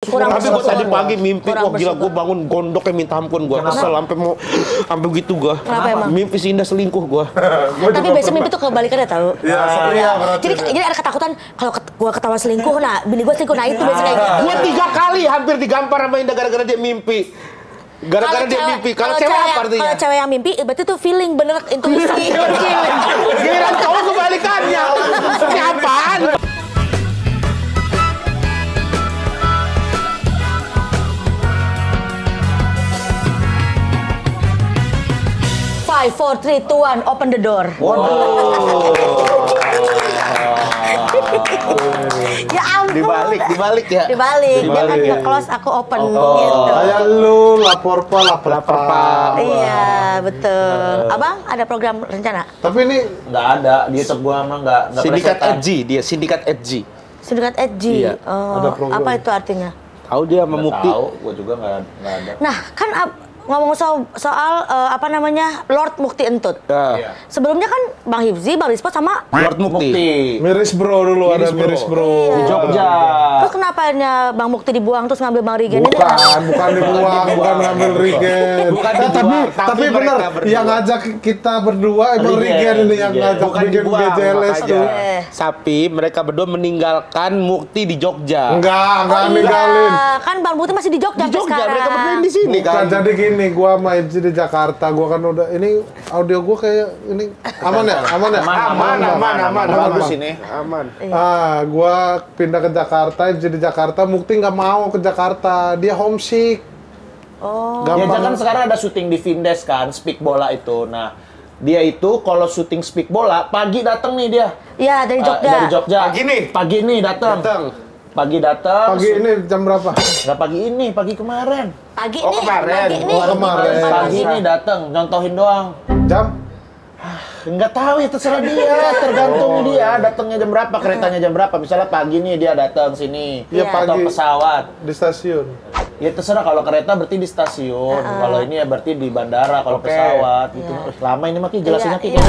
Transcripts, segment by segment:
Tapi gue tadi pagi mimpi, wah gila gue bangun gondoknya minta ampun gue. Kesel sampai begitu gue. Mimpi si Indah selingkuh gue. Tapi biasanya mimpi tuh kebalikannya tau. Iya. Jadi ada ketakutan kalau gue ketawa selingkuh, nah bini gue selingkuh, nah itu biasanya kayak gitu. Gue 3 kali hampir digampar sama Indah gara-gara dia mimpi. Gara-gara dia mimpi. Kalau cewek apa artinya? Kalau cewek yang mimpi, berarti tuh feeling bener, intuisi. Giliran cowok kebalikannya. Ini apaan? 5, 4, 3, 2, 1, open the door. Waduh. Ya ampun. Dibalik ya. Dibalik. Dia kan nge-close, aku open gitu. Kayak lu lapor pak. Iya, betul. Abang ada program rencana? Tapi ini nggak ada di YouTube gua mah nggak Sindikat plesetan. Edgy, dia sindikat Edgy. Sindikat Edgy. Iya. Oh, Ada program. apa itu artinya? Tahu dia Nggak memukti. tahu, gua juga nggak ada. Nah, kan ngomong soal apa namanya Lord Mukti Entut. Ya. Sebelumnya kan Bang Hifzi, Bang Rispo sama Lord Mukti. Miris Bro dulu, ada Miris Bro. Di Jogja. Terus kenapa Bang Mukti dibuang terus ngambil Bang Rigen ini? Bukan dibuang, bukan ngambil Rigen. Bukan Tapi dibuang, tapi benar, mereka berdua. yang ngajak kita berdua emang Rigen, Rigen ini yang Rigen. ngajak Bukan bikin dibuang, BJLS makanya. tuh. Tapi mereka berdua meninggalkan Mukti di Jogja. Enggak Oh, ninggalin. iya. Kan Bang Mukti masih di Jogja, Di sampai Jogja, sekarang. mereka berdua di sini Bukan, kan. jadi gini, gua sama Ibzi di Jakarta, gua kan udah, ini audio gua kayak, ini aman ya? Aman. Bagus ini. Aman. Gua pindah ke Jakarta, Ibzi di Jakarta, Mukti nggak mau ke Jakarta, dia homesick. Oh. Dia kan sekarang ada syuting di Vindes kan, speak bola itu. Nah, dia itu kalau syuting speak bola pagi datang nih dia. Iya, dari Jogja. Dari Jogja. Pagi nih datang. Pagi datang. Pagi ini jam berapa? Nggak pagi ini, pagi kemarin. Pagi Oh, nih, kemarin. pagi nih. Kemarin. Pagi ini datang, nyontohin doang. Jam? Nggak tahu ya, terserah dia, tergantung dia datangnya jam berapa, keretanya jam berapa. Misalnya pagi nih dia datang sini, Iya, atau pagi. pesawat. Di stasiun. Ya terserah, kalau kereta berarti di stasiun, kalau ini ya berarti di bandara, kalau pesawat gitu. Lama ini mah Ki, jelasinnya Ki. Iya.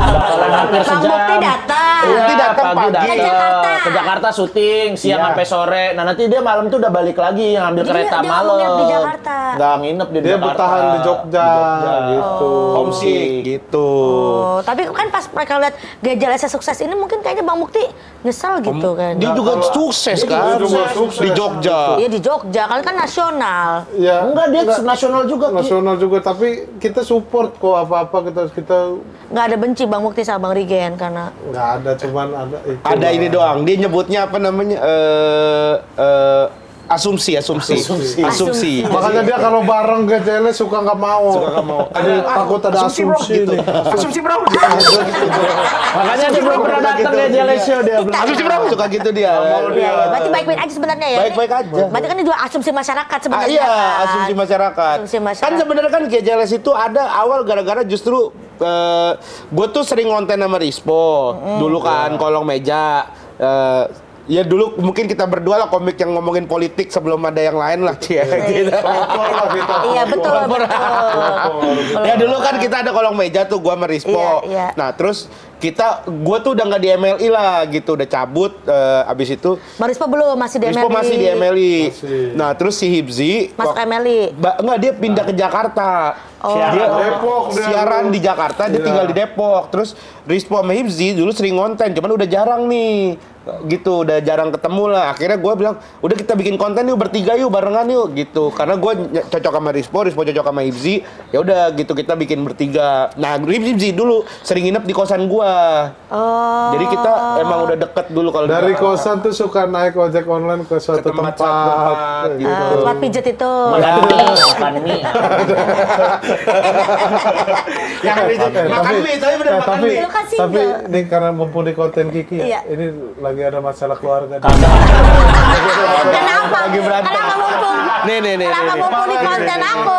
Bakalan hampir Bang sejam. Mukti datang. Iya, Mukti datang pagi. datang. Ke Jakarta. Ke Jakarta syuting siang Iya. sampai sore. Nah, nanti dia malam tuh udah balik lagi ngambil Jadi kereta dia malam. nginep di Jakarta. Nggak nginep di Dia Jakarta. bertahan di Jogja, gitu. Homesick gitu. Oh, tapi kan pas mereka lihat GJLS sukses ini mungkin kayaknya Bang Mukti nyesel gitu kan. Dia juga sukses kan. juga sukses. Di Jogja. Iya di Jogja, kan nasional. Ya, Enggak, dia nasional juga, Ki. nasional juga, tapi kita support kok apa-apa, kita Nggak ada benci Bang Mukti sama Bang Rigen karena nggak ada, cuman ada itu. Ada ini doang. Dia nyebutnya apa namanya? Asumsi. Makanya dia kalau bareng GJLS suka nggak mau. Ada takut ada asumsi gitu. nih. Asumsi berapa? Makanya dia belum pernah datang ya Jealous Show dia. Asumsi berapa? Suka gitu dia. Iya, berarti baik-baik aja sebenarnya ya. Baik-baik aja. Berarti kan ini juga asumsi masyarakat sebenarnya. Iya, kan? asumsi masyarakat. Asumsi masyarakat. Kan sebenarnya kan GJLS itu ada awal gara-gara justru gue tuh sering ngonten sama Rispo dulu kan, kolong meja. Ya dulu mungkin kita berdua lah komik yang ngomongin politik sebelum ada yang lain lah dia. Gitu. Iya betul. Ya dulu kan kita ada kolong meja tuh gua sama Rispo. Iya. Nah terus gua tuh udah nggak di MLI lah gitu, udah cabut. Abis itu Bang Rispo belum, masih di Rispo MLI. masih di MLI. Masih. Nah terus si Hibzi Masuk MLI. enggak, dia pindah ke Jakarta. Oh. Dia Depok, dia siaran dulu. di Jakarta, dia Iya. tinggal di Depok. Terus Rispo sama Hibzi dulu sering ngonten, cuman udah jarang nih. Gitu, udah jarang ketemu lah. Akhirnya gue bilang, udah kita bikin konten yuk bertiga yuk, barengan yuk gitu. Karena gue cocok sama Rispo cocok sama Hibzi. Ya udah gitu kita bikin bertiga. Nah, Hibzi dulu sering nginep di kosan gue. Oh. Jadi kita emang udah deket dulu kalau Dari di- kosan tuh suka naik ojek online ke suatu tempat, tempat. gitu. Tempat pijet itu. Makan mie. Makan mie, tapi bener makan tapi, mie. Lu kan single. tapi ini karena mumpung di konten Kiki Iya. ya, ini lagi ada masalah keluarga. Kenapa? Lagi berantem. Kenapa mumpung? Nih. Kenapa mumpung di konten aku?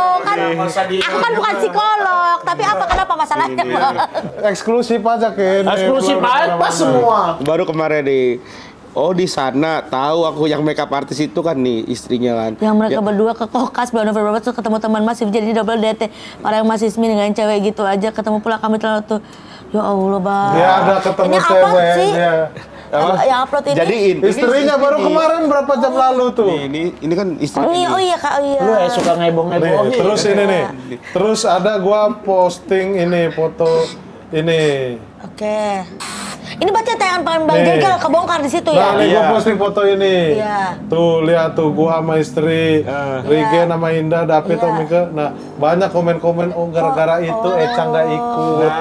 Aku kan bukan psikolog, tapi kenapa masalahnya? Eksklusif aja Ken. Eksklusif apa semua. Baru kemarin di sana tahu aku yang makeup artis itu kan nih istrinya kan. Yang mereka berdua ke Kokas bulan November terus ketemu teman Masif jadi double date. Para yang masih Ismi dengan cewek gitu aja ketemu pula kami terlalu tuh. Ya Allah, Bang. Dia ada ketemu Ini apa cewek sih? dia. Yang upload ini. Jadiin. Istrinya baru kemarin berapa jam lalu tuh. Ini kan istri. Oh iya Kak, oh iya. Lu suka ngeboh-ngeboh. Nih, terus ini nih. Terus ada gua posting ini foto ini. Oke. Ini berarti tayangan paling Bang Nih. Jegal kebongkar di situ ya? Nah, nih gua Iya. posting foto ini. Iya. Tuh, lihat tuh gua sama istri, Rigen sama Indah, David, Iya. sama Mika. Nah, banyak komen-komen gara-gara itu Eca nggak ikut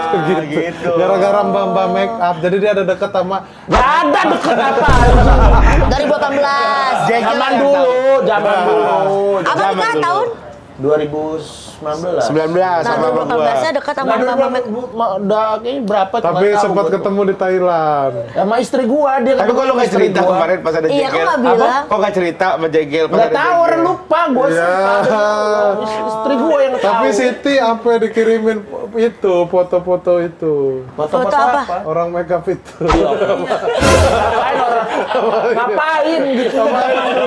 gitu. Gara-gara Mbak make up. Jadi dia ada deket sama Gak ada deket apa. 2018. Zaman dulu, zaman dulu. Apa nikah tahun? 2019. 19 Nah, sama gua. 2018-nya dekat sama Mama. Udah kayaknya berapa? tapi nggak tahu sempat gua. ketemu di Thailand. Sama istri gua, dia Tapi kok lu nggak istri cerita gua. kemarin pas ada Iya, Jegel? kok nggak bilang? Kok nggak cerita sama Jegel pas Nggak ada tahu, Jegel? orang lupa gua sih. Iya. Istri gua yang tahu. Tapi Siti apa dikirimin itu foto-foto itu Foto apa? orang make up itu. Ngapain orang? Ngapain gitu?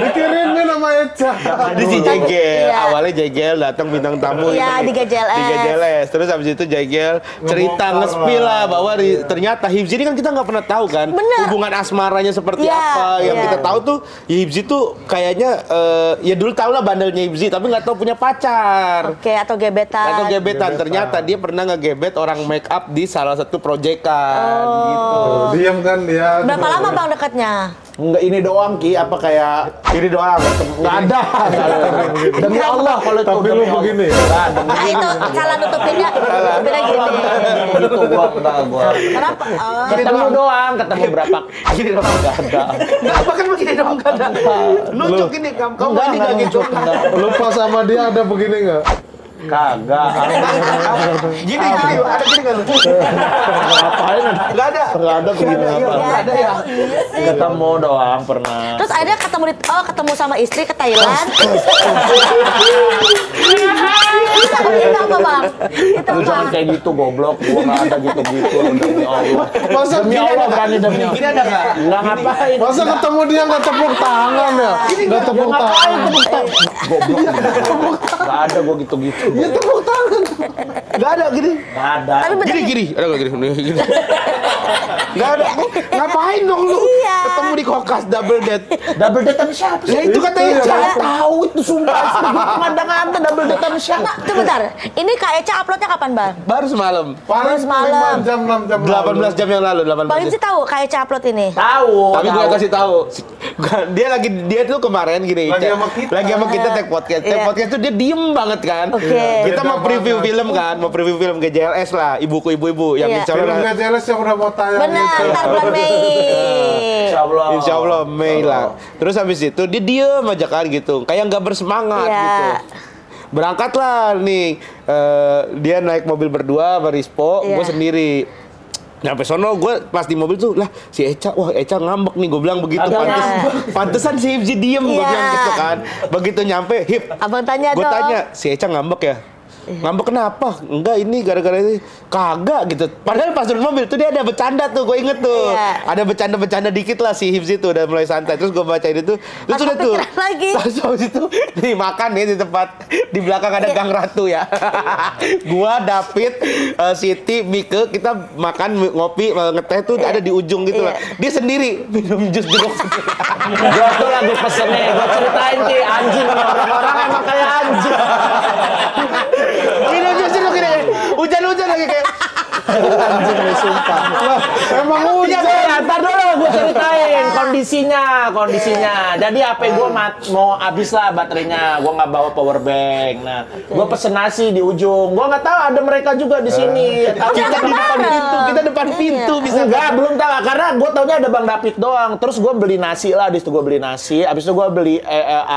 Dikirimin sama Eca. Jadi si Jegel, Iya. awalnya Jegel datang bintang tamu Iya, di GJLS. Di GJLS. Terus habis itu Jegel cerita Ngebongkar nge-spill lah lah. bahwa ternyata Hibzi ini kan kita nggak pernah tahu kan Bener. hubungan asmaranya seperti Iya, apa. Yang iya. kita tahu tuh ya Hibzi tuh kayaknya ya dulu tahu lah bandelnya Hibzi tapi nggak tahu punya pacar. Oke, atau gebetan. Atau gebetan. Ternyata dia pernah ngegebet orang make up di salah satu proyekan gitu. Tuh, diam kan dia. Berapa lama Bang dekatnya? Enggak ini doang Ki, apa kayak Ini doang. nggak ada. Demi Allah kalau itu Tapi lu demi Allah. begini. Nggak, demi Nah, itu salah nutupinnya. Nutupinnya gini. itu enggak gua. Kenapa? Oh. Ketemu doang, ketemu berapa? Gini doang. Enggak ada. Apa kan begini doang nggak ada. Nunjuk ini kamu Enggak, ini enggak nggak gitu. nunjuk, enggak. Lu pas sama dia ada begini nggak? Kagak. Gini ada gini nggak lu? Ngapain ada? Nggak ada. Enggak ada begini apa? Nggak ada ya. Iya sih. Ketemu doang pernah. Terus akhirnya ketemu sama istri ke Thailand. Itu apa Bang? Itu Lu jangan apa? kayak gitu goblok, gua nggak ada gitu-gitu demi Allah. Masa Demi Allah berani demi Allah. Gini ada nggak? Nggak ngapain. Masa ketemu dia nggak tepuk tangan ya? Nggak tepuk tangan. Goblok. Nggak ada gua gitu-gitu. Ya tepuk tangan. Nggak ada gini. Nggak ada. Tapi bener. Gini. Ada nggak gini? Gini. Nggak ada. Ngapain dong lu? Iya. Ketemu di Kokas double date. Double date sama siapa sih? Ya itu katanya Itu ya. Eca. Tahu itu sumpah. Pemandangan double date sama siapa? Nah, itu bentar. Ini Kak Eca uploadnya kapan Bang? Baru semalam. Paling semalam. 5 jam 6 jam. 18 jam yang lalu, 18 Bang jam. Imsi tahu Kak Eca upload ini? Tahu. Tapi gue kasih tahu, dia tuh kemarin gini, Lagi Cak. sama kita. Lagi sama kita tag podcast. Tag Iya. podcast tuh dia diem banget kan. Oke. Kita mau Beda preview banget. film kan, mau preview film GJLS lah, ibu-ibu yang Iya. insya Film Allah, gak jelas yang udah mau tayang Benar, itu. ntar bulan Mei. Insyaallah. insya Allah Mei lah. Terus habis itu dia diem aja kan gitu, kayak nggak bersemangat Iya. gitu. Berangkatlah nih, dia naik mobil berdua sama Rispo, Iya. gue sendiri. Nyampe sono gue pas di mobil tuh lah si Eca, wah Eca ngambek nih, gue bilang begitu. Agak Pantesan si Hibzi diem, gue Iya. bilang gitu kan. Begitu nyampe, Hip, Abang tanya gue dong. tanya si Eca ngambek ya. Ngambek kenapa? Enggak, ini gara-gara ini. Kagak gitu. Padahal pas turun mobil tuh dia ada bercanda tuh, gue inget tuh. Iya. Ada bercanda-bercanda dikit lah si Hibzi tuh, udah mulai santai. Terus gue bacain itu, terus Pas udah tuh. kepikiran lagi. Terus habis itu nih makan nih di tempat di belakang ada Gang Ratu ya. Gua, David, Siti, Mike, kita makan ngopi, ngeteh tuh ada di ujung gitu lah. Dia sendiri minum jus jeruk. Gua tuh lagi pesennya, gua ceritain Ki, anjing orang-orang emang kayak anjing. Minum jus jeruk gini. Hujan-hujan lagi kayak Anjing nih sumpah. Lah, emang Iya, hujan. ntar dulu gue ceritain kondisinya. Jadi HP gue mau habis lah baterainya, gue nggak bawa power bank. Nah, gue pesen nasi di ujung. Gue nggak tahu ada mereka juga di sini. kita di depan pintu, kita depan pintu bisa Enggak, belum tahu karena gue taunya ada Bang David doang. Terus gue beli nasi lah, abis itu gue beli nasi. Abis itu gue beli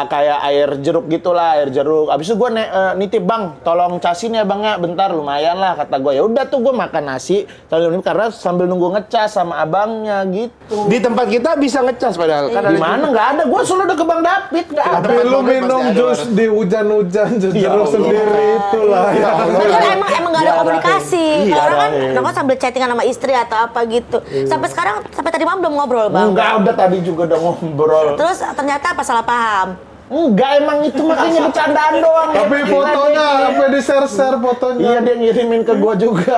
kayak air jeruk gitulah, air jeruk. Abis itu gue nitip Bang, tolong casin ya Bang ya, bentar lumayan lah kata gue. Ya udah tuh gue makan nasi karena sambil nunggu ngecas sama abangnya gitu. Di tempat kita bisa ngecas padahal kan Di mana nggak ada? Gue selalu udah ke Bang David nggak ada. Tapi lu minum jus di hujan-hujan jeruk sendiri itulah. Ya Allah. Padahal emang gak ada Diarahin. komunikasi. Iya, Orang kan diarahin. nongkrong sambil chattingan sama istri atau apa gitu. Sampai tadi malam belum ngobrol Bang. Enggak, udah tadi juga udah ngobrol. Terus ternyata apa salah paham? Enggak, emang itu makanya bercandaan doang. Tapi fotonya sampai di-share fotonya. Iya, dia ngirimin ke gua juga.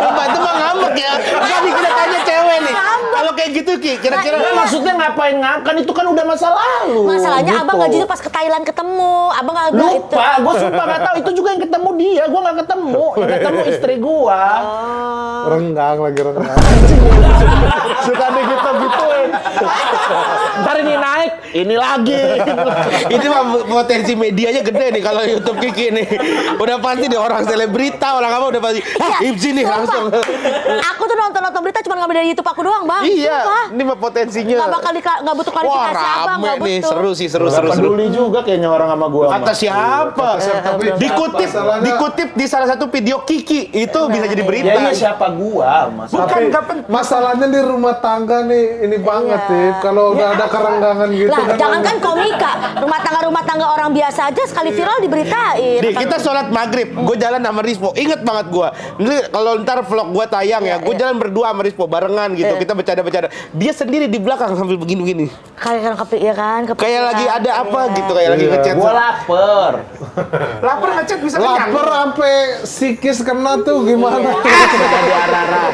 Mbak itu mah ngambek ya. Jadi kita tanya cewek nih. Kalau kayak gitu Ki, kira-kira Nah, maksudnya ngapain ngangkan itu kan udah masa lalu. Masalahnya gitu. abang nggak gitu pas ke Thailand ketemu, abang nggak itu. Lupa, gue sumpah nggak tahu. Itu juga yang ketemu dia, gue nggak ketemu. Yang ketemu istri gue. Renggang lagi renggang. Suka digituin. Ntar ini naik, ini lagi. ini mah potensi medianya gede nih kalau YouTube Kiki nih. Udah pasti nih orang selebrita, orang apa udah pasti. Ibzi nih Sumpah. langsung. Aku tuh nonton berita cuma ngambil dari YouTube aku doang, Bang. Iya, Sumpah. ini mah potensinya. Nggak bakal nggak butuh Wah, klarifikasi abang, rame nggak nih, butuh. seru sih, seru. Peduli juga kayaknya orang sama gue. Kata siapa? Dikutip di salah satu video Kiki itu bisa jadi berita. Ya iya siapa gua, Mas. Bukan, Tapi nggak penting. masalahnya di rumah tangga nih ini banget Iya. nih. Kalau udah ada kerenggangan gitu Lah, kan. jangankan komika, rumah tangga orang biasa aja sekali viral diberitain. Di, kita sholat maghrib, gue jalan sama Rispo. Ingat banget gue. Nanti kalau ntar vlog gue tayang ya, gue jalan berdua sama Rispo barengan gitu. Kita bercanda-bercanda. Dia sendiri di belakang sambil begini-begini. Kayak kan kepikiran. Kayak lagi ada apa gitu, kayak lagi Iya. ngechat. Gua lapar. Lapar ngechat bisa kenyang. Laper sampai psikis kena tuh gimana? Ada arah-arah.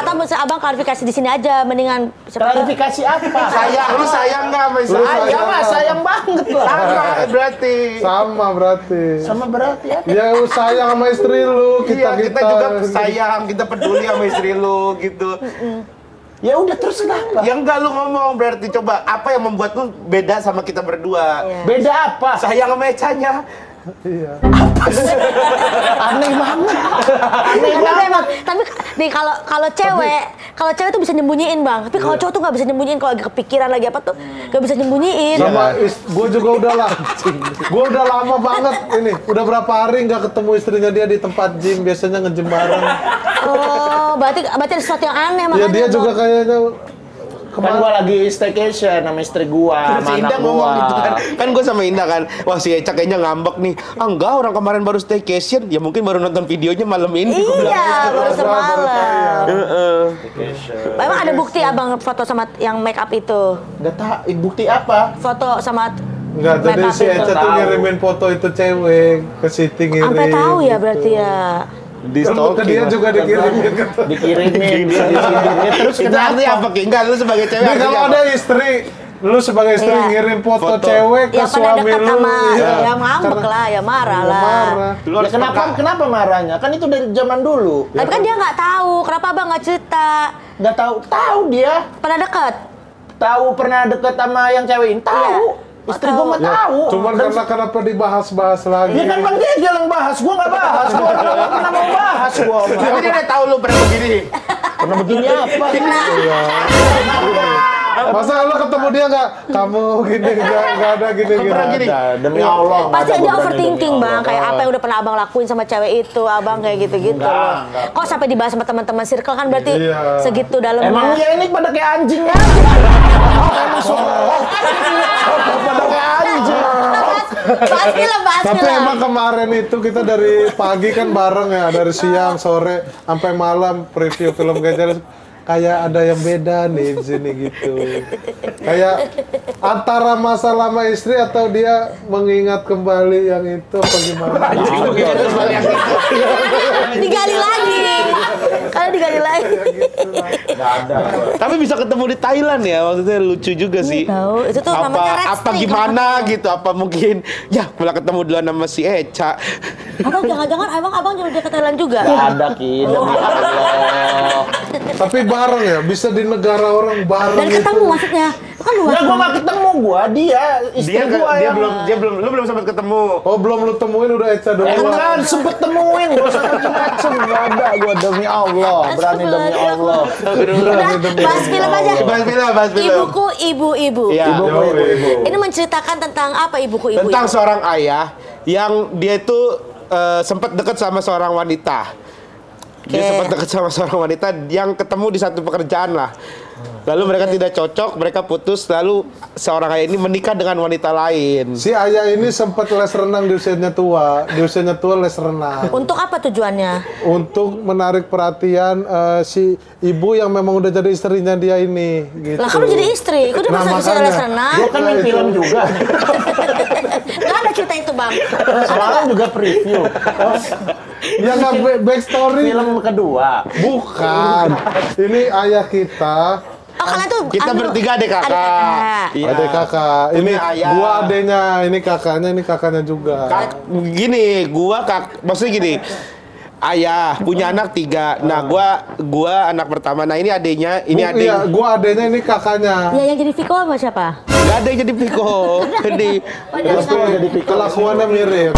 Atau misalnya abang klarifikasi di sini aja, mendingan. Klarifikasi apa? Lu sayang nggak sama istri? Sayang lah, sayang banget lah. Sama berarti. Sama berarti. Sama berarti ya. Ya lu sayang sama istri lu, Iya, kita juga gitu. sayang, kita peduli sama istri lu gitu. Ya udah terus kenapa? Ya enggak lu ngomong berarti coba apa yang membuat lu beda sama kita berdua? Iya. Beda apa? Sayang sama Ecanya. Iya. Aneh banget. Tapi emang, tapi nih kalau cewek tuh bisa nyembunyiin, Bang. Tapi kalau cowok tuh nggak bisa nyembunyiin, kalau lagi kepikiran lagi apa tuh nggak bisa nyembunyiin. Sama gue juga udah lah. Gue udah lama banget ini. Udah berapa hari nggak ketemu istrinya dia di tempat gym. Biasanya nge-gym bareng. Oh, berarti ada sesuatu yang aneh Ya makanya. dia juga kayaknya Kan gua lagi staycation sama istri gua, Si sama Indah anak ngomong gua. gitu kan. Kan gue sama Indah kan. Wah si Eca kayaknya ngambek nih. Ah enggak, orang kemarin baru staycation. Ya mungkin baru nonton videonya malam ini. Gua bilang. Iya, baru semalam. Heeh. Memang ada bukti abang foto sama yang make up itu? Nggak tahu bukti apa? Foto sama Enggak, jadi make up si itu. Eca tuh ngirimin foto itu cewek ke Siti ngirim. Sampai tahu ya gitu. berarti ya. Di Kan ke dia juga dikirimin kan. Dikirimin, bisa disindir. Terus Itu artinya kenapa? apa Ki? Enggak, lu sebagai cewek. Jadi kalau artinya ada apa? istri, lu sebagai istri Iya. ngirim foto Foto. cewek ke Yang pernah suami dekat lu. sama iya. ya ngambek lah, ya marah Ya lah. marah. Lu Ya harus kenapa marahnya? Kan itu dari zaman dulu. Tapi kan dia nggak tahu, kenapa abang nggak cerita? Nggak tahu dia. Pernah dekat? Tahu pernah deket sama yang cewek ini? Tahu. Istri gua mah Ya, tahu. cuman Dan- karena kenapa dibahas-bahas lagi. Ya kan Bang Jejel yang bahas, gua nggak bahas. Gua nggak pernah mau bahas gua. Tapi dia udah tahu lu pernah begini. Pernah begini apa? Masa lu ketemu dia nggak, kamu gini, nggak ada gini-gini. Pernah gini? Ada, demi Allah. nggak Pasti ada, dia gua berani overthinking, demi Bang. Allah. Kayak apa yang udah pernah abang lakuin sama cewek itu, abang kayak gitu-gitu. Enggak. Kok sampai dibahas sama teman-teman circle kan berarti Iya. segitu dalamnya. Emang ya ini pada kayak anjing aja. Pada kayak anjing. Pasti lah, pasti Tapi lah. emang kemarin itu kita dari pagi kan bareng ya, dari siang, sore, sampai malam preview film Gajah. Kayak ada yang beda nih di sini gitu. Kayak antara masalah sama istri atau dia mengingat kembali yang itu apa gimana? Digali lagi. Kalau digali lagi. Nggak ada. Tapi bisa ketemu di Thailand ya, maksudnya lucu juga sih. Tahu, itu tuh namanya red apa string. gimana gitu, apa mungkin ya malah ketemu duluan sama si Eca. Atau jangan-jangan abang juga ke Thailand juga? Nggak ada Ki, demi Allah. Tapi bareng ya, bisa di negara orang bareng Dan ketemu itu. maksudnya. Itu kan luas. Nggak, gua nggak ketemu dia istri Dia gua yang. lu belum sempat ketemu. Oh belum lu temuin udah Eca duluan. Enggak, sempet temuin, gua sama macem nggak ada, gua demi Allah, berani demi Allah. Udah, bahas film aja. Bahas film. Ibuku, ibu-ibu. Iya. Ibu. Ini menceritakan tentang apa ibuku, ibu-ibu? Tentang seorang ayah yang dia itu sempat dekat sama seorang wanita. Dia Oke. sempat dekat sama seorang wanita yang ketemu di satu pekerjaan lah. Lalu mereka tidak cocok, mereka putus, lalu seorang ayah ini menikah dengan wanita lain. Si ayah ini sempat les renang di usianya tua les renang. Untuk apa tujuannya? Untuk menarik perhatian si ibu yang memang udah jadi istrinya dia ini. Gitu. Lah kan lu jadi istri, kok dia Nah, bisa les makanya. renang? Gue kan main film juga. Nggak ada cerita itu bang. Semalam juga preview. Ya nggak backstory. Film kedua. Bukan. Ini ayah kita. Oh kalian tuh Kita bertiga adik kakak. Adik kakak. Iya. Ada kakak. Ini Punya ayah. gua adenya, ini kakaknya, ini kakaknya juga. Gini, maksudnya gini. Ayah punya anak 3. Nah, gua anak pertama. Nah, ini adenya, ini adik. Iya, gua adenya, ini kakaknya. Ya yang jadi Viko sama siapa? Gak ada yang jadi Piko. Jadi Terus tuh kelakuannya mirip.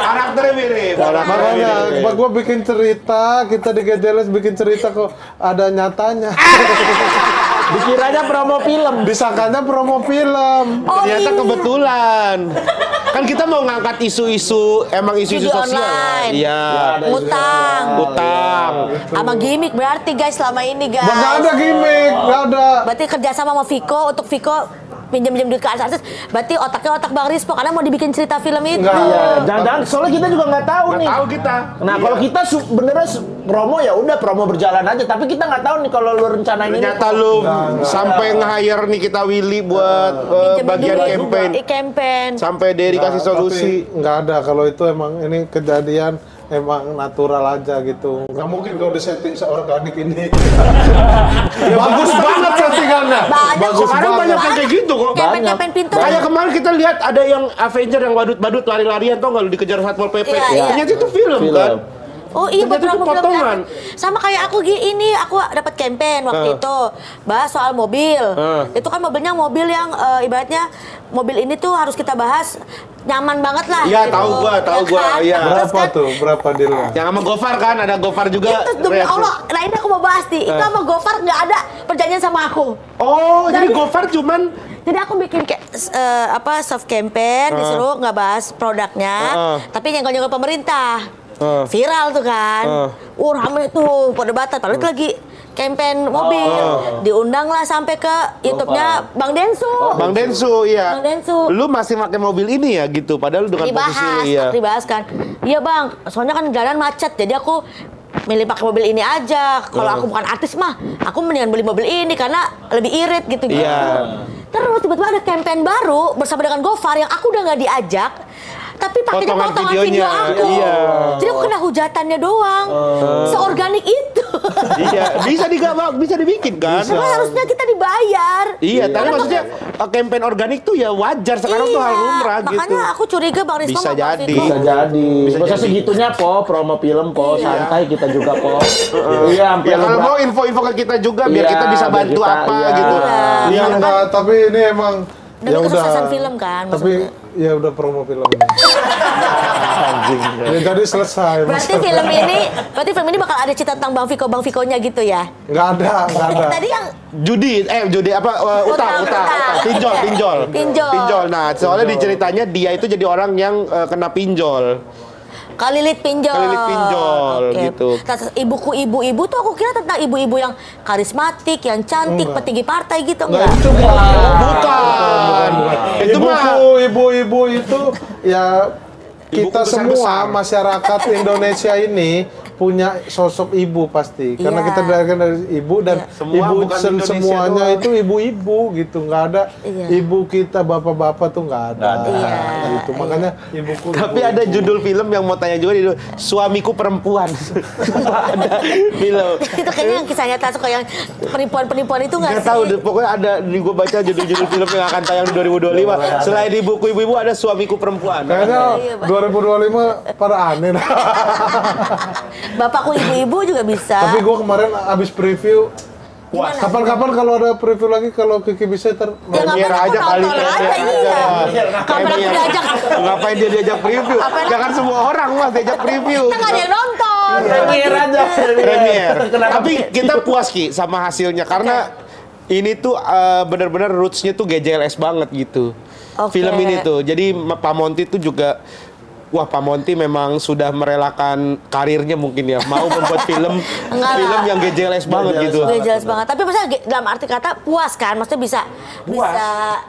karakternya mirip. Makanya, gua bikin cerita, kita di GJLS bikin cerita kok ada nyatanya. Dikiranya promo film. Disangkanya promo film. Oh, Ternyata iya. kebetulan. Kan kita mau ngangkat isu-isu, emang isu-isu Judi sosial. online. Iya. Ngutang. Utang. Sama gimmick berarti guys selama ini guys. Nggak ada gimmick, nggak ada. Berarti kerjasama sama Viko untuk Viko pinjam-pinjam duit ke artis-artis. Berarti otaknya otak Bang Rispo karena mau dibikin cerita film itu. Nggak. Iya, jangan-jangan soalnya kita juga nggak tahu Nggak nih. tahu kita. Nah, kalau kita beneran promo ya udah promo berjalan aja, tapi kita nggak tahu nih kalau lu rencanain ini. Ternyata lu sampai nge-hire nih kita Willy buat Pinjemin bagian duit. campaign. Campaign. Sampai Derry kasih solusi. Tapi nggak ada, kalau itu emang ini kejadian emang natural aja gitu. Nggak mungkin kalau disetting seorganik ini. Ya, bagus banget settingannya. Banyak Bagus Sekarang banyak banget. yang kayak gitu kok. Campaign pintu. Kayak kemarin kita lihat ada yang Avenger yang badut-badut lari-larian, tau nggak lu dikejar Satpol PP. Iya, iya. Ternyata itu film kan. Oh iya, Ternyata itu beberapa potongan. sama kayak aku ini aku dapat campaign waktu itu bahas soal mobil. Itu kan mobilnya mobil yang ibaratnya mobil ini tuh harus kita bahas nyaman banget lah. Iya, gitu. tahu gua, kan? iya. Terus Berapa kan, tuh? Berapa dealnya? Yang sama Gofar kan, ada Gofar juga. itu demi reaksi. Allah, nah ini aku mau bahas nih. Itu sama Gofar nggak ada perjanjian sama aku. Oh, jadi Jadi- Gofar cuman Jadi aku bikin kayak soft campaign disuruh nggak bahas produknya, tapi nyenggol-nyenggol pemerintah. Viral tuh kan. Rame tuh perdebatan. Padahal itu lagi campaign mobil. Diundang lah sampai ke YouTube-nya Bang Densu. Bang Densu, iya. Bang Densu. Lu masih pakai mobil ini ya gitu, padahal lu dengan posisi lu, iya. Dibahas kan. Iya Bang, soalnya kan jalan macet, jadi aku milih pakai mobil ini aja. Kalau aku bukan artis mah, aku mendingan beli mobil ini karena lebih irit gitu-gitu. Iya. Terus tiba-tiba ada campaign baru bersama dengan Gofar yang aku udah nggak diajak. Tapi pakainya Potongan potongan videonya. video aku. Iya. Jadi aku kena hujatannya doang. Seorganik itu. Iya, bisa dibikin kan? Cuma harusnya kita dibayar. Iya, tapi Karena maksudnya campaign organik tuh ya wajar sekarang tuh hal lumrah gitu. Makanya aku curiga Bang Risma Bisa sama Bang jadi. Viko. Bisa jadi. Bisa Bisa jadi. segitunya promo film Iya. santai kita juga Iya, sampai Ya kalau lu mau info-info ke kita juga biar Iya, kita bisa biar bantu kita, apa iya. gitu. Iya enggak, tapi ini emang Demi kesuksesan film kan, Tapi ya udah promo film ini. Ya jadi selesai. Berarti film ini bakal ada cerita tentang Bang Viko-nya gitu ya? Nggak ada. Tadi yang Judi apa utang. Pinjol. Nah, soalnya di ceritanya dia itu jadi orang yang kena pinjol. Kelilit pinjol. Oke. Gitu. Terus ibu-ibu tuh aku kira tentang ibu-ibu yang karismatik, yang cantik, petinggi partai gitu enggak? Itu bukan. Bukan. Itu mah Ibu-ibu itu ya kita semua besar-besar. masyarakat Indonesia ini punya sosok ibu pasti karena Iya. kita dilahirkan dari ibu dan Semua ibu bukan Indonesia semuanya doang. itu ibu-ibu gitu, nggak ada Iya. ibu kita bapak-bapak tuh nggak ada. Iya. Gitu makanya ibuku tapi ada judul film yang mau tanya juga itu Suamiku Perempuan. Ada film. Itu kayaknya yang kisah nyata suka yang penipuan-penipuan itu nggak Gak sih? tahu deh, pokoknya ada nih gue baca judul-judul film yang akan tayang di 2025. Selain di buku ibu-ibu ada Suamiku Perempuan. kayaknya Iya, Pak. 2025 pada aneh. Bapakku ibu-ibu juga bisa. Tapi gue kemarin abis preview. Gimana? Kapan-kapan kalau ada preview lagi kalau Kiki bisa Ya, Premier ngapain aku aja kali. nonton aja, iya. Kapan aku Premier. diajak? Ngapain dia diajak preview? Jangan semua orang mas diajak preview. Kita nggak ada yang nonton. Premier aja. Premier. Kenapa? Tapi kita puas Ki sama hasilnya karena ini tuh benar-benar roots-nya tuh GJLS banget gitu. Oke. Film ini tuh. Jadi Pak Monty tuh juga wah Pak Monty memang sudah merelakan karirnya mungkin ya, mau membuat film yang GJLS banget gitu. GJLS banget. Tapi maksudnya dalam arti kata puas kan? Maksudnya bisa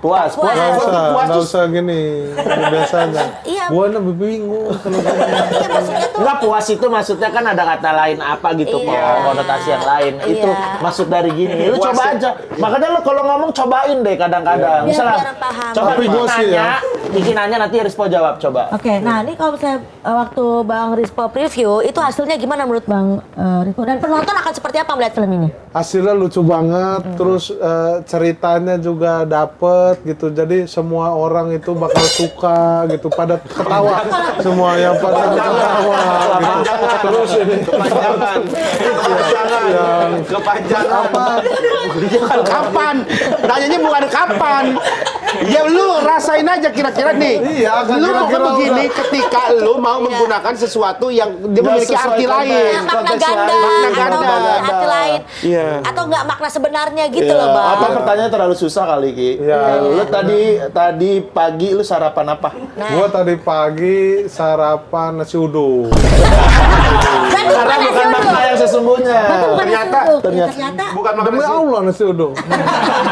Puas. Nggak usah gini, biasanya. Iya. Gua lebih bingung kalau Iya, maksudnya tuh. Enggak, puas itu maksudnya kan ada kata lain apa gitu, konotasi yang lain. Itu maksud dari gini. Lu Puas coba ya. aja. Makanya lu kalau ngomong cobain deh kadang-kadang. Misalnya biar paham. coba Tapi gua sih bikin nanya nanti Rispo jawab coba. Oke, nah ini kalau misalnya waktu Bang Rispo preview, itu hasilnya gimana menurut Bang Rispo? Dan penonton akan seperti apa melihat film ini? hasilnya lucu banget, terus ceritanya juga dapet gitu. Jadi semua orang itu bakal suka gitu, pada ketawa semua yang pada ketawa gitu. Terus ini kepanjangan apa? Bukan kapan? Nanyanya bukan kapan. Ya lu rasain aja kira-kira nih. Iya, lu kira-kira pokoknya begini ketika lu mau menggunakan sesuatu yang dia memiliki arti lain. Makna ganda, atau arti lain. Iya. Atau nggak makna sebenarnya gitu loh, Bang. Apa pertanyaannya terlalu susah kali, Ki? Lu tadi pagi lu sarapan apa? Gua tadi pagi sarapan nasi uduk. Karena bukan makna yang sesungguhnya. Ternyata bukan makan Demi nasi. Allah nasi uduk.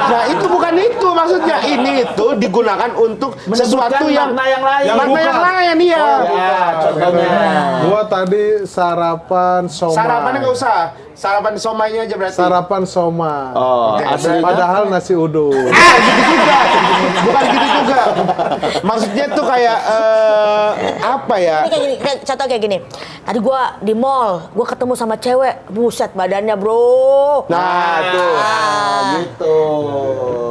Nah, itu bukan itu maksudnya. Ini itu digunakan untuk sesuatu yang makna yang lain. makna yang lain, iya. Ya, contohnya. Gua tadi sarapan somai. Sarapannya nggak usah. Sarapan somainya aja berarti. Sarapan somai. Oh, aslinya? Padahal nasi uduk. Gitu juga. Bukan gitu juga. Maksudnya tuh kayak apa ya? Ini kayak gini, contoh kayak gini. Tadi gua di mall, gua ketemu sama cewek, buset badannya, Bro. Nah, tuh. Gitu.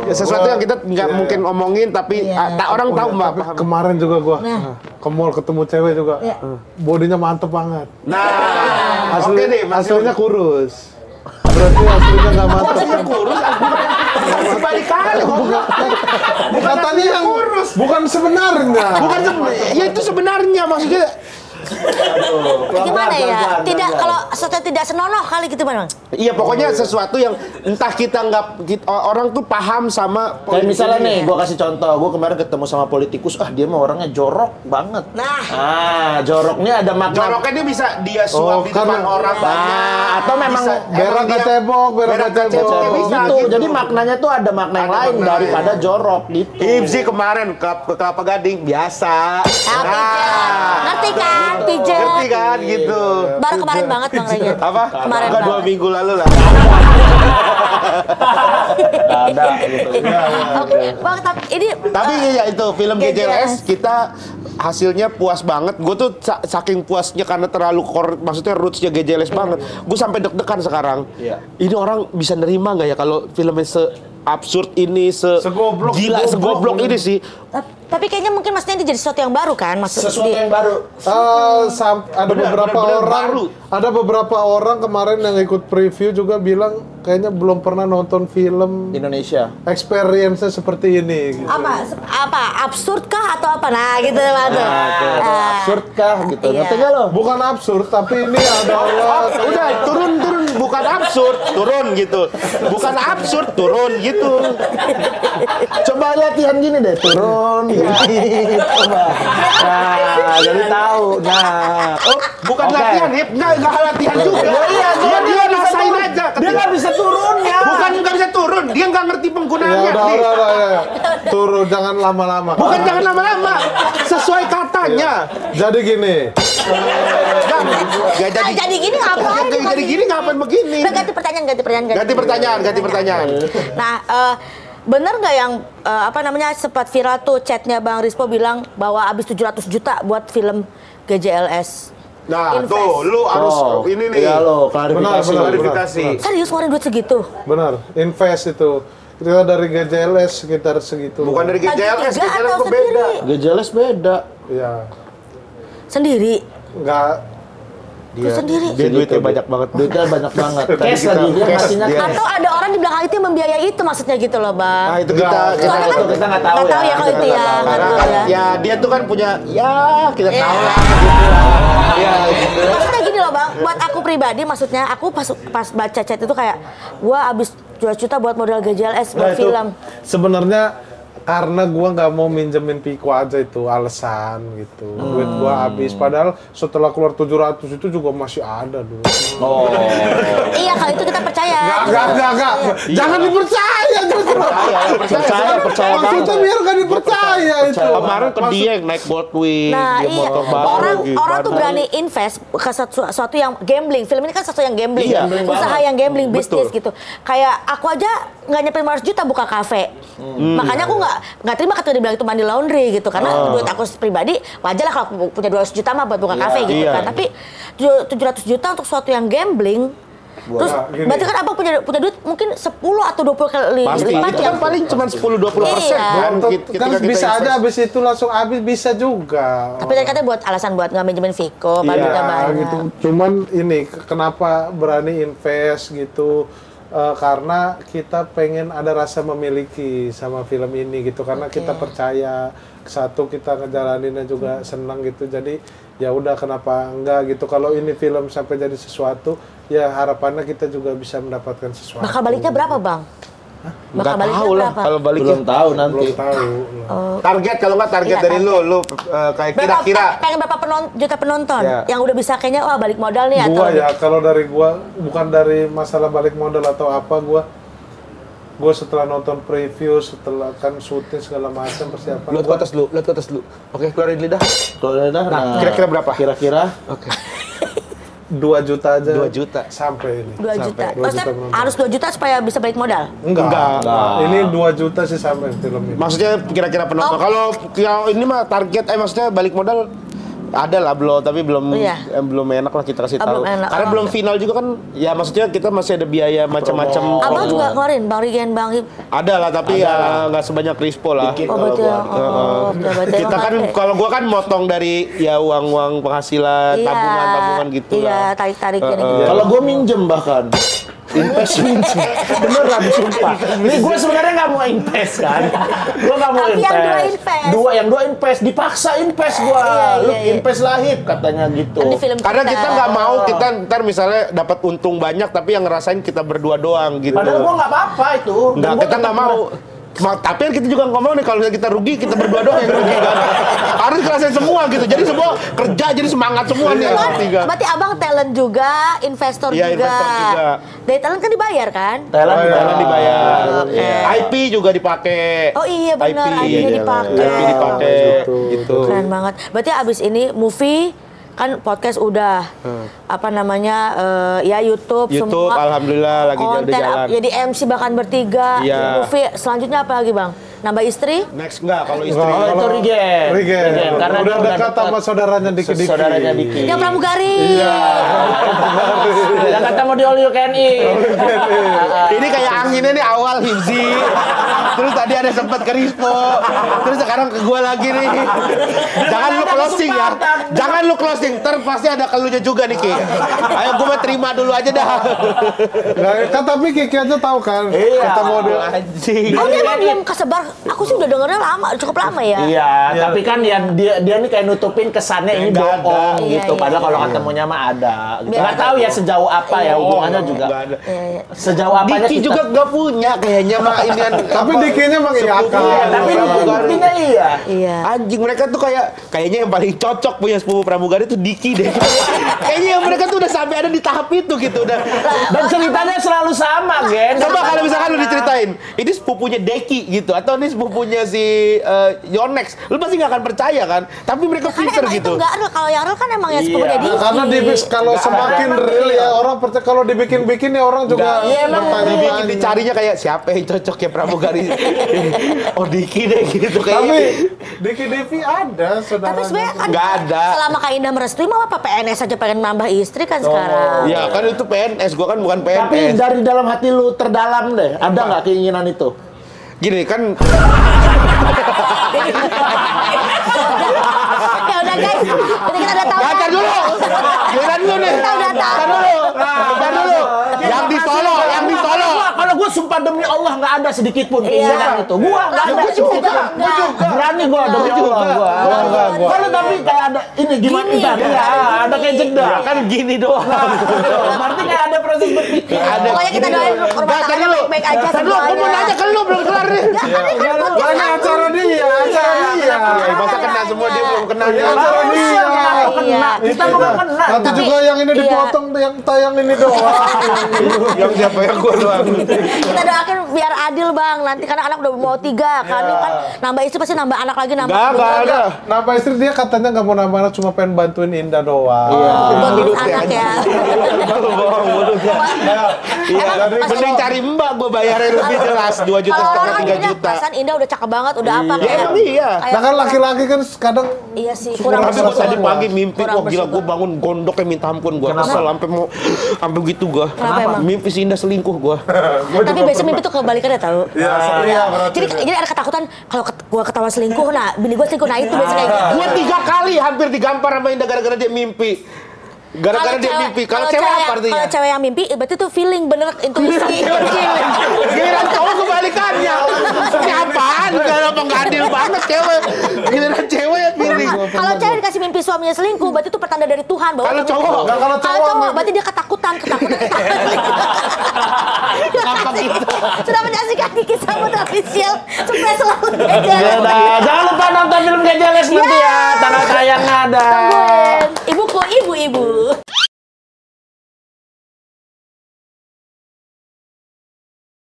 Ya, sesuatu yang kita nggak mungkin omongin tapi orang tahu Mbak. Tapi kemarin juga gua ke mall ketemu cewek juga. Bodinya mantep banget. Nah, oke deh, Aslinya kurus. Berarti aslinya nggak mantep. Maksudnya kurus, sebalik kali. Katanya yang bukan sebenarnya. Bukan ya itu sebenarnya maksudnya. Gimana ya? Tidak, kalau sesuatu tidak senonoh kali gitu, Bang. Iya, pokoknya sesuatu yang entah kita nggak orang tuh paham sama. Kayak misalnya nih, gua kasih contoh. Gua kemarin ketemu sama politikus, dia mah orangnya jorok banget. Nah. Joroknya ada makna. Joroknya dia bisa dia suap di depan orang banyak. Atau memang berak kecebok, berak kecebok. Bisa, gitu. gitu. Jadi maknanya tuh ada makna yang Ada lain makna daripada jorok gitu. Ibzi kemarin ke Kelapa Gading biasa. Ngerti kan, pijet. Ngerti kan gitu. Baru kemarin banget, Bang Regen. Apa? Kemarin Enggak, 2 banget. minggu lalu lah. Nggak ada gitu. Oke, Bang, tapi ini Tapi ya itu film GJLS kita hasilnya puas banget. Gue tuh saking puasnya karena terlalu maksudnya rootsnya GJLS banget. Gue sampai deg-degan sekarang. Iya. Ini orang bisa nerima nggak ya kalau filmnya absurd ini, Segoblok ini sih. tapi kayaknya mungkin maksudnya ini jadi sesuatu yang baru kan, Sesuatu yang baru. Ada beberapa orang kemarin yang ikut preview juga bilang kayaknya belum pernah nonton film Indonesia. experience-nya seperti ini. Gitu. apa absurd kah atau apa gitu Bang. Absurd kah gitu. Iya. Ngerti nggak lo? Bukan absurd, tapi ini adalah Udah turun bukan absurd, turun gitu. Bukan absurd, turun gitu. Coba latihan gini deh, turun gitu. Coba. Nah, jadi tahu. Nah, Bukan Oke. latihan, Hip. Nggak latihan juga. Iya, dia rasain aja. dia nggak bisa turunnya. Bukan nggak bisa turun, dia nggak ngerti ya penggunaannya. udah, Nih. ya. Turun, jangan lama-lama. Bukan jangan lama-lama, sesuai katanya. Jadi gini, Nggak jadi gini ngapain? Jadi gini ngapain begini? Udah, ganti pertanyaan. Ganti pertanyaan. Nah, bener nggak yang sempat viral tuh chatnya Bang Rispo bilang bahwa habis 700 juta buat film GJLS. Nah, Invest. tuh lu harus ini nih. Iya lo, klarifikasi. Benar. Klarifikasi. Serius ngeluarin duit segitu? benar, invest itu. Kita dari GJLS sekitar segitu. Bukan dari GJLS, Bagi tiga GJLS atau kok beda. GJLS beda. Iya. Sendiri? Enggak. Dia sendiri? Dia duitnya banyak banget. Duitnya banyak banget. Cash kita- lagi dia cash ngasihnya dia. cash. Atau ada orang di belakang itu yang membiayai itu maksudnya gitu loh Bang? Nah, itu Enggak. kita Soalnya kan kita nggak tahu nggak tahu ya. ya kalau itu ya, nggak karena tahu kan ya. ya dia tuh kan punya kita Iya. tahu lah gitu lah. Ya, gitu. Maksudnya gini loh Bang, buat aku pribadi maksudnya aku pas baca chat itu kayak gua abis 2 juta buat modal GJLS buat Nah, itu film. sebenarnya karena gua nggak mau minjemin Piko aja itu alasan gitu. Duit gua habis padahal setelah keluar 700 itu juga masih ada dulu. Oh. Iya, kalau itu kita percaya. Enggak. Jangan dipercaya justru. Percaya Maksudnya banget. biar nggak dipercaya itu. Kemarin ke dia yang naik Goldwing, Nah, dia iya. motor baru. Orang tuh berani invest ke sesuatu yang gambling. Film ini kan sesuatu yang gambling. Iya. Usaha yang gambling, bisnis Betul. gitu. Kayak aku aja nggak nyampe 500 juta buka kafe. Makanya aku nggak terima ketika dibilang itu money laundry gitu. Karena duit aku pribadi wajar lah kalau aku punya 200 juta mah buat buka kafe gitu Iya. kan. Tapi 700 juta untuk sesuatu yang gambling. Terus gini. berarti kan abang punya duit mungkin 10 atau 20 kali Pasti lipat itu ya. kan paling cuma 10-20% Iya. kan. Kan bisa aja habis itu langsung habis bisa juga. Tapi tadi katanya buat alasan buat nggak minjemin Viko, Iya, duitnya banyak. gitu. Cuman ini kenapa berani invest gitu? Karena kita pengen ada rasa memiliki sama film ini gitu. Karena kita percaya satu kita ngejalaninnya juga senang gitu. Jadi ya udah kenapa enggak gitu. Kalau ini film sampai jadi sesuatu, ya harapannya kita juga bisa mendapatkan sesuatu. Bakal baliknya berapa, Bang? Nggak Bakal baliknya tahu lah berapa? kalau baliknya. Belum tahu nanti. Belum tahu. Target kalau nggak target Iya, dari target. lu kayak kira-kira. Pengen berapa juta penonton Ya. yang udah bisa kayaknya wah balik modal nih atau Gua ya kalau dari gua bukan dari masalah balik modal atau apa, gua setelah nonton preview, setelah kan syuting segala macam persiapan. Lihat ke atas dulu. Oke, keluarin lidah. Kalau udah, nah, Kira-kira berapa? Kira-kira Oke. 2 juta aja. 2 juta. Sampai ini. 2 juta? Sampai 2 Maksudnya juta penonton. harus 2 juta supaya bisa balik modal? Enggak. Ini 2 juta sih sampai film ini. Maksudnya kira-kira penonton. Oh. Kalau yang ini mah target maksudnya balik modal ada lah belum, tapi belum Iya. belum enak lah kita kasih Oh, tahu. belum enak. Karena Oh, belum oke. final juga kan. Ya maksudnya kita masih ada biaya macam-macam. Abang promo. juga ngeluarin, Bang Rigen, Bang Hip. Ada lah, tapi ya nggak sebanyak Rispo lah. Dikit. Oh, berarti berarti Kita kan kalau gua kan motong dari ya uang penghasilan, tabungan gitu Iya, lah. tarik-tarikin gitu. Kalau gue minjem bahkan. Invest minjem. Beneran, sumpah. Nih gue sebenarnya nggak mau invest kan. Gue nggak mau Tapi invest. yang dua invest. Yang dua invest. Dipaksa invest gue. Iya, Lu iya. invest lah Hip, katanya gitu. Kan di film Karena kita nggak mau kita ntar misalnya dapat untung banyak tapi yang ngerasain kita berdua doang gitu. Padahal gue nggak apa-apa itu. Dan Nggak, gua kita nggak tetap mau. Tapi kan kita juga ngomong nih kalau kita rugi kita berdua doang yang rugi kan. Harus ngerasain semua gitu. Jadi semua kerja jadi semangat semua nih. Tiga. Berarti abang talent juga, investor Iya, juga. investor juga. Dari talent kan dibayar kan? Thailand Thailand dibayar. Oke. Iya. IP juga dipakai. Oh iya benar, IP Iya, dipakai. IP dipakai gitu. Keren banget. Berarti abis ini movie kan podcast udah apa namanya ya YouTube YouTube, semua alhamdulillah lagi konten jalan. jadi MC bahkan bertiga. Iya. Movie selanjutnya apa lagi bang? Nambah istri? Next enggak kalau istri. Oh itu Rigen. Rigen. Karena Udah dia dekat sama saudaranya Diki-Diki. Saudaranya Diki. Yang pramugari. Iya. Yang kata mau di all you can eat. Ini kayak anginnya nih awal Hibzi. Terus tadi ada sempat ke Rispo. Terus sekarang ke gua lagi nih. Jangan lu closing ya. Jangan lu closing. Ntar pasti ada keluarnya juga nih Ki. Ayo gua mau terima dulu aja dah. Nah, kan tapi Kiki aja tahu kan. Iya. Kata model. Anjing. Oh dia emang belum kesebar. Aku sih udah dengernya lama, cukup lama ya. Iya, tapi kan ya dia nih kayak nutupin kesannya ini Nggak bohong ada. gitu. Iya, Padahal iya. kalau ketemunya mah ada. Gitu. Biar Nggak ada. tahu ya sejauh apa ya hubungannya juga. Nggak ada. Iya, iya. Sejauh apanya Diki kita. juga nggak punya kayaknya mah ini Tapi Dikinya mengiyakan. Iya, tapi buktinya iya. Iya. Anjing mereka tuh kayaknya yang paling cocok punya sepupu pramugari tuh Diki deh. Kayaknya yang mereka tuh udah sampai ada di tahap itu gitu udah. Dan ceritanya selalu sama, Gen. Coba kalau misalkan lu diceritain, ini sepupunya Deki gitu atau ini sepupunya si Yonex, lu pasti nggak akan percaya kan? Tapi mereka Karena pinter emang gitu. itu nggak real. Kalau yang real kan emang ya Iya. sepupunya Diki. Karena kalau Nggak semakin ada. real ya orang percaya, kalau dibikin-bikin ya orang juga Nggak, emang dibikin bertanya-tanya. dicarinya kayak siapa yang cocok ya pramugari. Oh Diki deh gitu Tapi kayaknya. Diki Devi ada saudaranya. Tapi sebenarnya kan Nggak ada. selama Kak Indah merestui mau apa PNS aja pengen nambah istri kan sekarang. Ya kan itu PNS, gua kan bukan Tapi PNS. dari dalam hati lu terdalam deh, ada nggak keinginan itu? Gini kan Ya udah guys, jadi kita udah tahu. ya, tar dulu. Giliran dulu nih. Kita udah tahu. Tar dulu. Tar dulu. Yang di Solo, yang di Solo. Kalau gue sumpah demi Allah nggak ada ada sedikit pun Iya. keinginan itu. Gua nggak ada. Gua juga. Berani gua demi Allah gua. Gua. Kalau tapi kayak ada ini gimana Gini. ntar ya, ada kayak jeda. Ya kan gini doang. Berarti kayak ada proses berpikir. Ada. Pokoknya kita doain rumah Nggak, tangganya tadi lu. baik-baik aja Tadi lu, gua mau nanya ke lu belum kelar nih. Mana acara dia, acara dia. Ya, masa kena semua dia belum kena. Iya, acara dia. Iya. Kita bukan kena. Nanti juga yang ini dipotong, yang tayang ini doang. Yang siapa yang gua doang. Kita doakan biar adil bang. Nanti karena anak udah mau 3 kan, ini kan nambah istri pasti nambah anak lagi nambah. Nggak ada. Nambah istri dia katanya nggak mau nambah anak, cuma pengen bantuin Indah doang. Buat Mulut ngurus anak ya. Lu bohong mulutnya. Iya, Emang mending cari mbak gua bayarin lebih jelas 2 juta Kalau setengah orang 3 kan juta. perasaan Indah udah cakep banget, udah apa Ya emang iya. Nah kan laki-laki kan kadang Iya sih, kurang Tapi gua bersyukur. tadi pagi mimpi, Kurang wah gila bersyukur. gua bangun gondoknya minta ampun gua. Kesel sampai gitu gua. Kenapa emang? Mimpi si Indah selingkuh gua. Tapi biasanya mimpi tuh kebalikannya tau. iya berarti. Jadi ada ketakutan kalau gua ketawa selingkuh, nah bini gua selingkuh, nah itu biasanya kayak gitu. Gua 3 kali hampir digampar sama Indah gara-gara dia mimpi. Gara-gara dia mimpi. Kalau cewek apa artinya? Kalau cewek yang mimpi, berarti tuh feeling bener intuisi. Giliran cowok kebalikannya. Ini apaan? Kenapa nggak adil banget cewek? Giliran cewek yang pilih. Kalau cewek dikasih mimpi suaminya selingkuh, berarti itu pertanda dari Tuhan bahwa Kalau cowok? Nggak, kalau cowok mimpi- berarti dia ketakutan. Kenapa gitu? Sudah menyaksikan Kiki Samud official, sukses selalu Ya aja. udah, jangan lupa nonton film Gejeles nanti ya. Tanggal tayangnya ada. Tungguin. Ibuku, ibu-ibu.